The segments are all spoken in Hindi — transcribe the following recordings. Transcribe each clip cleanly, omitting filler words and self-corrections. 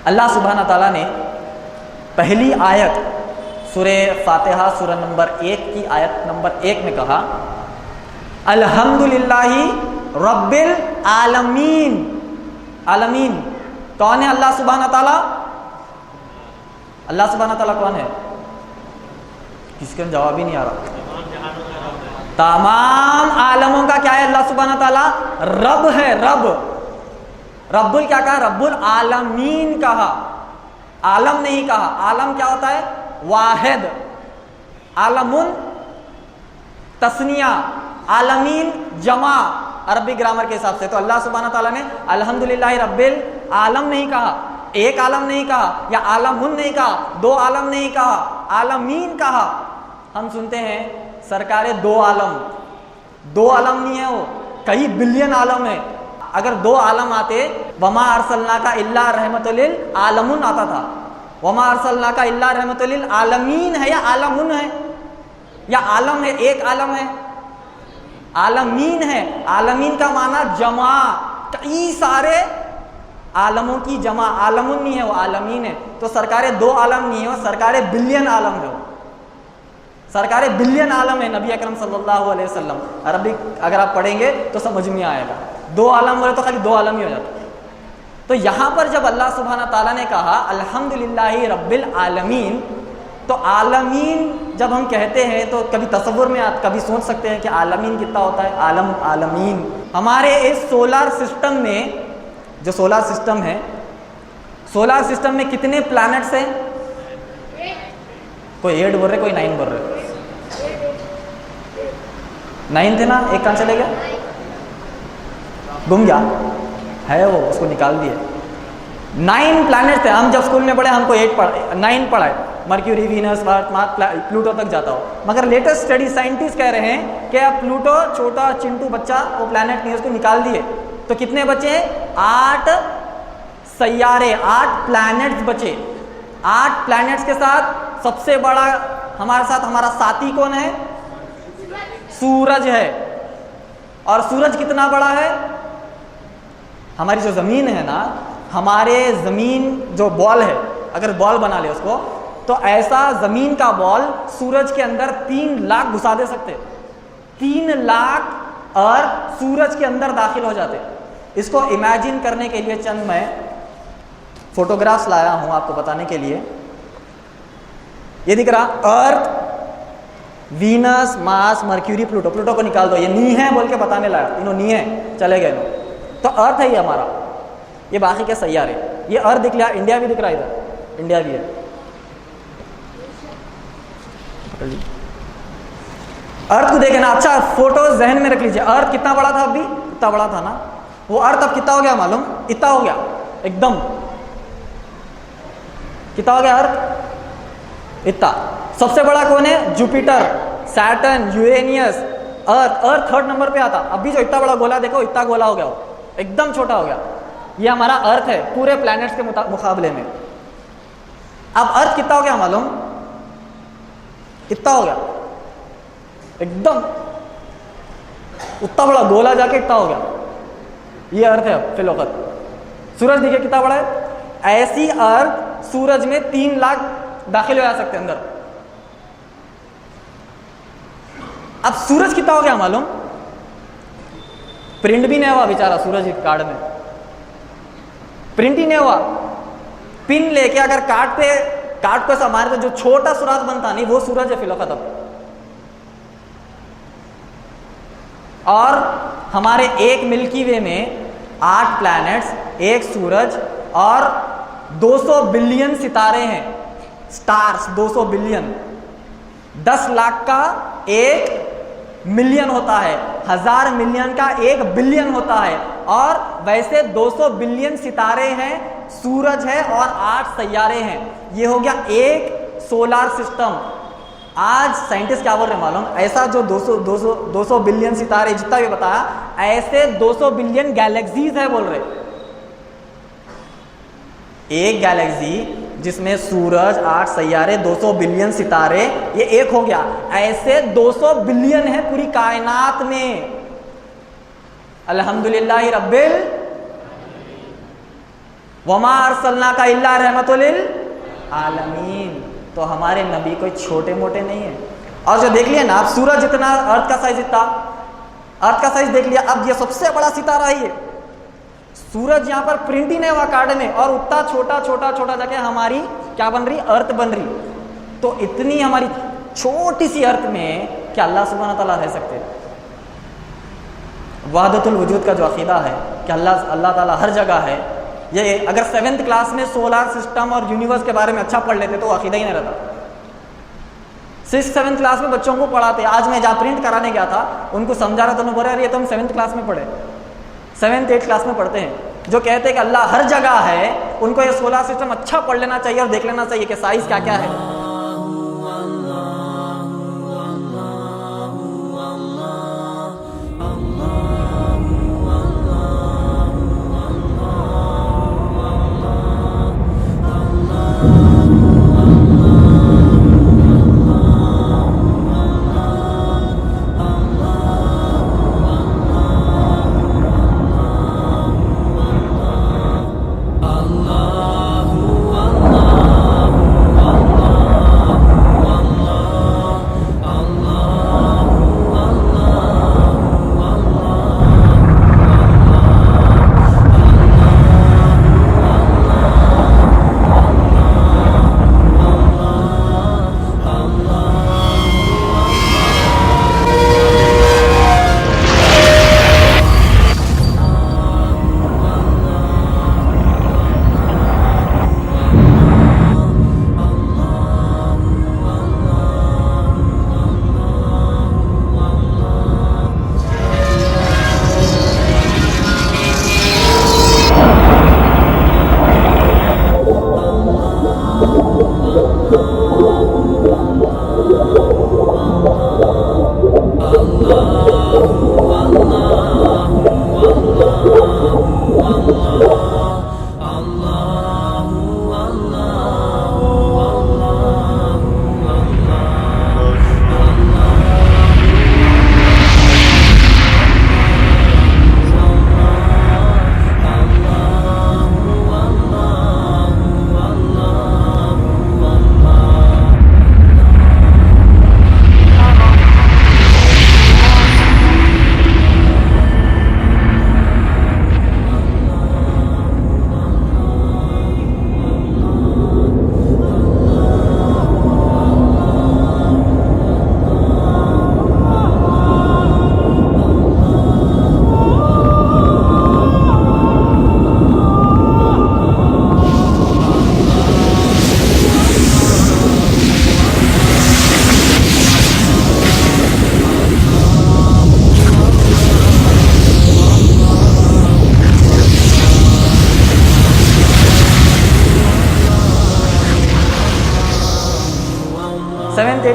अल्लाह सुब्हाना ताला ने पहली आयत सूरे फातिहा सूरा नंबर 1 की आयत नंबर 1 में कहा अल्हम्दुलिल्लाहि रब्बिल आलमीन। आलमीन कौन है? अल्लाह सुब्हाना ताला। अल्लाह सुब्हाना ताला कौन है? किसका जवाब ही नहीं आ रहा। तमाम आलमों का क्या है? अल्लाह सुब्हाना ताला रब है। रब, रब्बुल क्या कहा? रब्बुल आलमीन कहा, आलम नहीं कहा। आलम क्या होता है? वाहिद। आलमुन तस्निया, आलमीन जमा अरबी ग्रामर के हिसाब से। तो अल्लाह सुब्हाना ताला ने अल्हम्दुलिल्लाहि रब्बिल आलम नहीं कहा, एक आलम नहीं कहा, या आलमुन नहीं कहा, दो आलम नहीं कहा, आलमीन कहा। हम सुनते हैं सरकारें दो आलम, दो आलम नहीं है, वो कई बिलियन आलम है। अगर दो आलम आते, वमा अरसलना का इल्ला रहमतुल लिल आलमुन आता था। वमा अरसलना का इल्ला रहमतुल लिल आलमीन है या आलमुन है या आलम है? एक आलम है, आलमीन है। आलमीन का माना जमा, कई सारे आलमों की जमा। आलमुन नहीं है, वो आलमीन है। तो सरकारें दो आलम नहीं है, वो सरकारें बिलियन आलम है। सरकारें बिलियन आलम है। नबी अकरम सल्लल्लाहु अलैहि वसल्लम, अरबिक अगर आप पढ़ेंगे तो समझ में आएगा। दो आलम बोले तो खाली दो आलम ही हो जाता। तो यहां पर जब अल्लाह सुब्हाना ताला ने कहा अल्हम्दुलिल्लाहि रब्बिल आलमीन, तो आलमीन जब हम कहते हैं तो कभी तसव्वुर में कभी सोच सकते हैं कि आलमीन कितना होता है? आलम, आलमीन। हमारे इस सोलार सिस्टम में, जो सोलार सिस्टम है, सोलार सिस्टम में कितने प्लैनेट्स हैं? कोई 8 बोल रहे, कोई 9 बोल रहे। 9 थे ना, एक कहां चले गया? गुम गया है वो, उसको निकाल दिए। 9 प्लैनेट थे। हम जब स्कूल में पढ़े हमको 9 पढ़ा है, मर्क्यूरी, वीनस, मार्स, प्लूटो तक जाता हो। मगर लेटेस्ट स्टडी साइंटिस्ट कह रहे हैं कि अब प्लूटो छोटा चिंटू बच्चा, वो प्लैनेट नहीं है, उसको निकाल दिए। तो कितने बचे? 8 सैयारे, 8 प्लैनेट्स बचे। 8 प्लैनेट्स के साथ सबसे बड़ा हमारे साथ हमारा साथी कौन है? सूरज है। और सूरज कितना बड़ा है? हमारी जो जमीन है ना, हमारे जमीन जो बॉल है, अगर बॉल बना ले उसको, तो ऐसा जमीन का बॉल सूरज के अंदर 3 लाख घुसा दे सकते। 3 लाख और सूरज के अंदर दाखिल हो जाते। इसको इमेजिन करने के लिए चंद मैं फोटोग्राफ्स लाया हूं आपको बताने के लिए। ये दिख रहा earth, Venus, Mars, Mercury, Pluto. Pluto को निकाल दो, ये नी है बोल के बताने लाया, इन्होंने नी है, चले गए लोग। तो अर्थ है ये हमारा, ये बाकी के सैयारे। ये अर्थ दिख रहा, इंडिया भी दिख रहा है, इधर इंडिया भी है। अर्थ को देखे ना, अच्छा फोटो जहन में रख लीजिए। अर्थ कितना बड़ा था? अभी इतना बड़ा था ना, वो अर्थ अब कितना हो गया मालूम? इतना हो गया एकदम। कितना हो गया अर्थ? इतना। सबसे बड़ा कौन है? जुपिटर, सैटर्न, यूरेनियस, अर्थ। अर्थ 3rd नंबर पे आता। अभी जो इतना बड़ा गोला देखो, इतना गोला हो गया, वो एकदम छोटा हो गया। ये हमारा अर्थ है पूरे प्लैनेट्स के मुकाबले में। अब अर्थ कितना हो गया मालूम? इतना हो गया एकदम, उतना बड़ा गोला जाके इतना हो गया। ये अर्थ है फिलौकत। सूरज देखिए कितना बड़ा है। ऐसी अर्थ सूरज में 3 लाख दाखिल हो जा सकते अंदर। अब सूरज कितना हो गया मालूम? प्रिंट भी नहीं हुआ बेचारा सूरज कार्ड में, प्रिंट ही नहीं हुआ। पिन लेके अगर कार्ड को ऐसा मारे तो जो छोटा सुराख बनता नहीं, वो सूरज है फिलौकत अब। और हमारे एक मिल्की वे में 8 प्लैनेट्स, एक सूरज और 200 बिलियन सितारे हैं, स्टार्स 200 बिलियन। 10 लाख का 1 मिलियन होता है, 1000 मिलियन का 1 बिलियन होता है। और वैसे 200 बिलियन सितारे हैं, सूरज है और 8 सैयारे हैं। ये हो गया एक सोलार सिस्टम। आज साइंटिस्ट क्या बोल रहे हैं मालूम? ऐसा जो 200 बिलियन सितारे जितना भी बताया, ऐसे 200 बिलियन गैलेक्सीज है बोल रहे। एक गैलेक्सी जिसमें सूरज, 8 सैयारे, 200 बिलियन सितारे, ये एक हो गया। ऐसे 200 बिलियन है पूरी कायनात में। अल्हम्दुलिल्लाहि रब्बिल वमा अरसलनाका इल्ला रहमतुल लिल आलमीन। तो हमारे नबी कोई छोटे मोटे नहीं है। और जो देख लिया ना आप, सूरज जितना, अर्थ का साइज इतना, अर्थ का साइज देख लिया, अब ये सबसे बड़ा सितारा ही है। सूरज यहाँ पर प्रिंट ही नहीं हुआ कार्ड में, और उतना छोटा छोटा छोटा जाके हमारी क्या बन रही, अर्थ बन रही। तो इतनी हमारी छोटी सी अर्थ में क्या अल्लाह सुब्हान तआला रह सकते हैं? वहदतुल वजूद का जो अकीदा है कि अल्लाह ताला हर जगह है, ये अगर 7th क्लास में सोलर सिस्टम और यूनिवर्स के बारे में अच्छा पढ़ लेते तो अकीदा ही नहीं रहता। 6th 7th क्लास में बच्चों को पढ़ाते। आज मैं जहाँ प्रिंट कराने गया था, उनको समझा रहा था, उन्होंने बोला ये तो हम 7th क्लास में पढ़े, 7th 8th क्लास में पढ़ते हैं। जो कहते हैं कि अल्लाह हर जगह है, उनको ये सोलर सिस्टम अच्छा पढ़ लेना चाहिए और देख लेना चाहिए कि साइज क्या क्या है।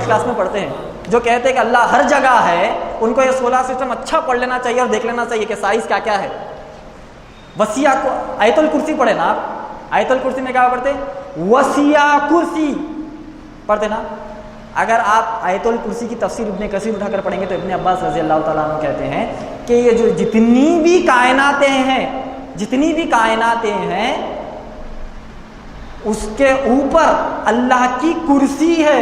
क्लास में पढ़ते हैं, जो कहते हैं कि अल्लाह हर जगह है, उनको ये सोलर सिस्टम अच्छा पढ़ लेना चाहिए और देख लेना चाहिए कि साइज क्या क्या है। वसिया को आयतुल कुर्सी पढ़े ना आप, आयतुल कुर्सी में क्या पढ़ते? वसिया कुर्सी पढ़ते ना। अगर आप आयतुल कुर्सी की तफसीर इब्ने कसीर उठाकर पढ़ेंगे तो इब्ने अब्बास रज़ी अल्लाह तआला अन्हु कहते हैं कि ये जो जितनी भी कायनातें हैं, जितनी भी कायनातें हैं, उसके ऊपर अल्लाह की कुर्सी है,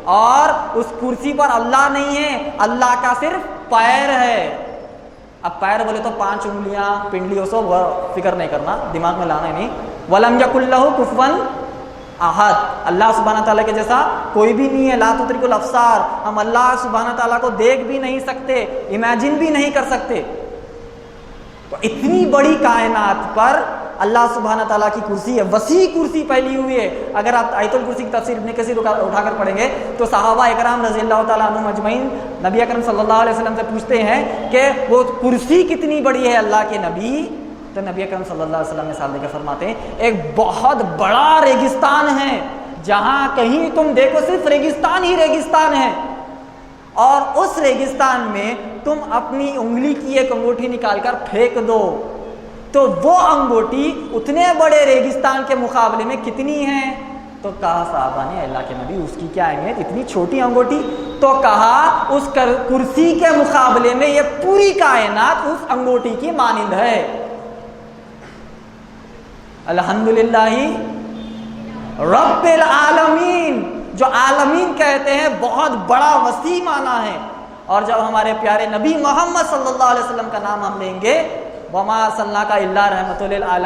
और उस कुर्सी पर अल्लाह नहीं है, अल्लाह का सिर्फ पैर है। अब पैर बोले तो 5 उंगलियां, पिंडलियों से फिक्र नहीं करना, दिमाग में लाना ही नहीं। वलम यकुल लहु कुफुवन अहद, अल्लाह सुब्हानहू तआला के जैसा कोई भी नहीं है। ला तुद्रिकुल अब्सार, हम अल्लाह सुब्हानहू तआला को देख भी नहीं सकते, इमेजिन भी नहीं कर सकते। तो इतनी बड़ी कायनात पर अल्लाह सुब्हानहू तआला की कुर्सी है, वसी कुर्सी फैली हुई है। अगर आप आयतुल कुर्सी की तफसीर इब्ने कसीर उठाकर पढ़ेंगे तो सहाबा इकराम रज़ी अल्लाह तआला अन्हुम अजमईन नबी अकरम सल्लल्लाहु अलैहि वसल्लम से पूछते हैं कि वो कुर्सी कितनी बड़ी है अल्लाह के नबी? तो नबी अकरम सल्लल्लाहु अलैहि वसल्लम साल देकर फरमाते हैं एक बहुत बड़ा रेगिस्तान है, जहां कहीं तुम देखो सिर्फ रेगिस्तान ही रेगिस्तान है, और उस रेगिस्तान में तुम अपनी उंगली की एक अंगूठी निकालकर फेंक दो तो वो अंगूठी उतने बड़े रेगिस्तान के मुकाबले में कितनी है? तो कहा साहबा ने अल्लाह के नबी उसकी क्या अहमियत, इतनी छोटी अंगूठी? तो कहा उस कुर्सी के मुकाबले में ये पूरी कायनात उस अंगूठी की मानिंद है। अल्हम्दुलिल्लाहि रब्बिल आलमीन। जो आलमीन कहते हैं बहुत बड़ा वसी माना है। और जब हमारे प्यारे नबी मोहम्मद सल्लल्लाहु अलैहि वसल्लम का नाम हम लेंगे, वमा अर्सलनाका इल्ला रहमतुल लिल आलमीन,